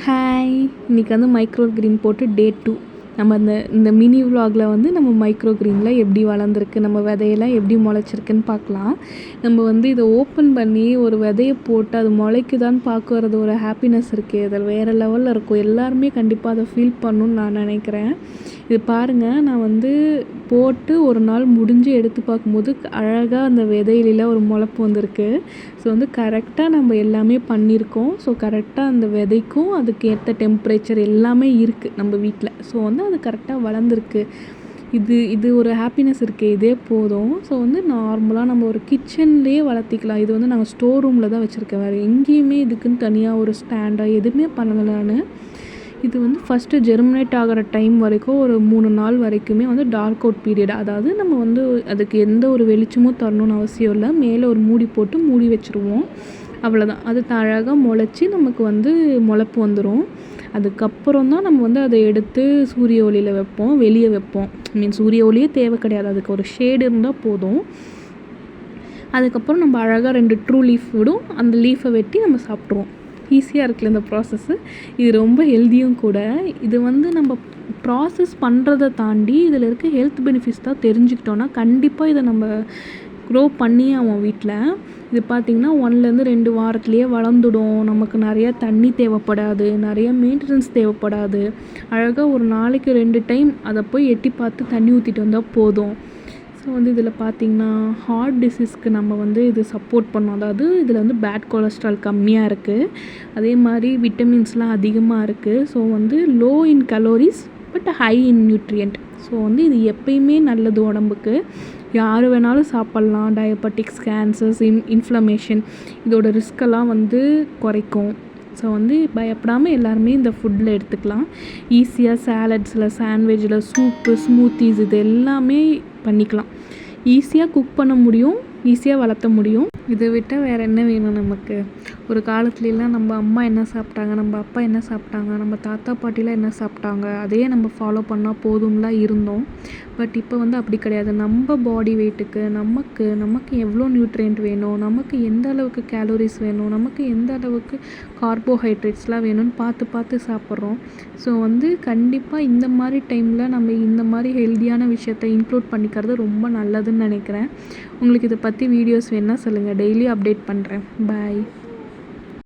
Hi, இன்றைக்கி வந்து micro green போட்டு டே 2. நம்ம இந்த மினி விலாகில் வந்து நம்ம மைக்ரோ க்ரீனில் எப்படி வளர்ந்துருக்கு, நம்ம விதையெல்லாம் எப்படி முளைச்சிருக்குன்னு பார்க்கலாம். நம்ம வந்து இதை ஓப்பன் பண்ணி ஒரு விதையை போட்டு அது முளைக்குதான்னு பார்க்குறது ஒரு ஹாப்பினஸ் இருக்குது. அதில் வேறு லெவலில் இருக்கும். எல்லாருமே கண்டிப்பாக அதை ஃபீல் பண்ணணுன்னு நான் நினைக்கிறேன். இது பாருங்கள், நான் வந்து போட்டு ஒரு நாள் முடிஞ்சு எடுத்து பார்க்கும்போது அழகாக அந்த விதையில ஒரு முளைப்பு வந்திருக்கு. ஸோ வந்து கரெக்டாக நம்ம எல்லாமே பண்ணியிருக்கோம். ஸோ கரெக்டாக அந்த விதைக்கும் அதுக்கு ஏற்ற டெம்பரேச்சர் எல்லாமே இருக்குது நம்ம வீட்டில். ஸோ வந்து அது கரெக்டாக வளர்ந்துருக்கு. இது ஒரு ஹாப்பினஸ் இருக்குது. இதே போதும். ஸோ வந்து நார்மலாக நம்ம ஒரு கிச்சன்லேயே வளர்த்திக்கலாம். இது வந்து நாங்கள் ஸ்டோர் ரூமில் தான் வச்சுருக்கேன். வேறு எங்கேயுமே இதுக்குன்னு தனியாக ஒரு ஸ்டாண்டாக எதுவுமே பண்ணலை நான். இது வந்து ஃபஸ்ட்டு ஜெர்மினேட் ஆகிற டைம் வரைக்கும் ஒரு 3 நாள் வரைக்குமே வந்து டார்க் அவுட் பீரியட். அதாவது நம்ம வந்து அதுக்கு எந்த ஒரு வெளிச்சமும் தரணும்னு அவசியம் இல்லை. மேலே ஒரு மூடி போட்டு மூடி வச்சுருவோம். அவ்வளோதான். அது அழகாக முளைச்சி நமக்கு வந்து முளைப்பு வந்துடும். அதுக்கப்புறம் தான் நம்ம வந்து அதை எடுத்து சூரிய ஒளியில் வைப்போம், வெளியே வைப்போம். சூரிய ஒளியே தேவை கிடையாது. அதுக்கு ஒரு ஷேடு இருந்தால் போதும். அதுக்கப்புறம் நம்ம அழகாக 2 ட்ரூ லீஃப் விடும். அந்த லீஃபை வெட்டி நம்ம சாப்பிட்ருவோம். ஈஸியாக இருக்குல்ல இந்த ப்ராசஸ்ஸு. இது ரொம்ப ஹெல்த்தியும் கூட. இது வந்து நம்ம ப்ராசஸ் பண்ணுறதை தாண்டி இதில் இருக்க ஹெல்த் பெனிஃபிட்ஸ் தான் தெரிஞ்சுக்கிட்டோன்னா கண்டிப்பாக இதை நம்ம க்ரோ பண்ணி அவன் வீட்டில் இது பார்த்திங்கன்னா 1-2 வாரத்துலேயே வளர்ந்துடும். நமக்கு நிறையா தண்ணி தேவைப்படாது, நிறையா மெயின்டெனன்ஸ் தேவைப்படாது. அழகாக ஒரு நாளைக்கு 2 டைம் அதை போய் எட்டி பார்த்து தண்ணி ஊற்றிட்டு வந்தால் போதும். ஸோ வந்து இதில் பார்த்திங்கன்னா ஹார்ட் டிசீஸ்க்கு நம்ம வந்து இது சப்போர்ட் பண்ணோம். அதாவது இதில் வந்து பேட் கொலஸ்ட்ரால் கம்மியாக இருக்குது. அதே மாதிரி விட்டமின்ஸ்லாம் அதிகமாக இருக்குது. ஸோ வந்து low in calories but high in nutrient. So வந்து இது எப்பயுமே நல்லது உடம்புக்கு. யார் வேணாலும் சாப்பிட்லாம். டயபெட்டிக்ஸ், கேன்சர்ஸ், இன்ஃப்ளமேஷன் இதோட ரிஸ்கெல்லாம் வந்து குறைக்கும். ஸோ வந்து பயப்படாமல் எல்லாருமே இந்த ஃபுட்டில் எடுத்துக்கலாம். ஈஸியாக சாலட்ஸில், சாண்ட்விச்சில், சூப்பு, ஸ்மூத்திஸ் இது எல்லாமே பண்ணிக்கலாம். ஈஸியாக குக் பண்ண முடியும், ஈஸியாக வளர்த்த முடியும். இதை விட்டால் வேறு என்ன வேணும் நமக்கு? ஒரு காலத்துலலாம் நம்ம அம்மா என்ன சாப்பிட்டாங்க, நம்ம அப்பா என்ன சாப்பிட்டாங்க, நம்ம தாத்தா பாட்டிலாம் என்ன சாப்பிட்டாங்க, அதையே நம்ம ஃபாலோ பண்ணால் போதும்லாம் இருந்தோம். பட் இப்போ வந்து அப்படி கிடையாது. நம்ம பாடி வெயிட்டுக்கு நமக்கு எவ்வளோ நியூட்ரியன்ட் வேணும், நமக்கு எந்த அளவுக்கு கேலோரிஸ் வேணும், நமக்கு எந்த அளவுக்கு கார்போஹைட்ரேட்ஸ்லாம் வேணும்னு பார்த்து சாப்பிட்றோம். ஸோ வந்து கண்டிப்பாக இந்த மாதிரி டைமில் நம்ம இந்த மாதிரி ஹெல்த்தியான விஷயத்தை இன்க்ளூட் பண்ணிக்கிறது ரொம்ப நல்லதுன்னு நினைக்கிறேன். உங்களுக்கு இதை பற்றி வீடியோஸ் வேணால் சொல்லுங்கள். டெய்லி அப்டேட் பண்ணுறேன். பாய்.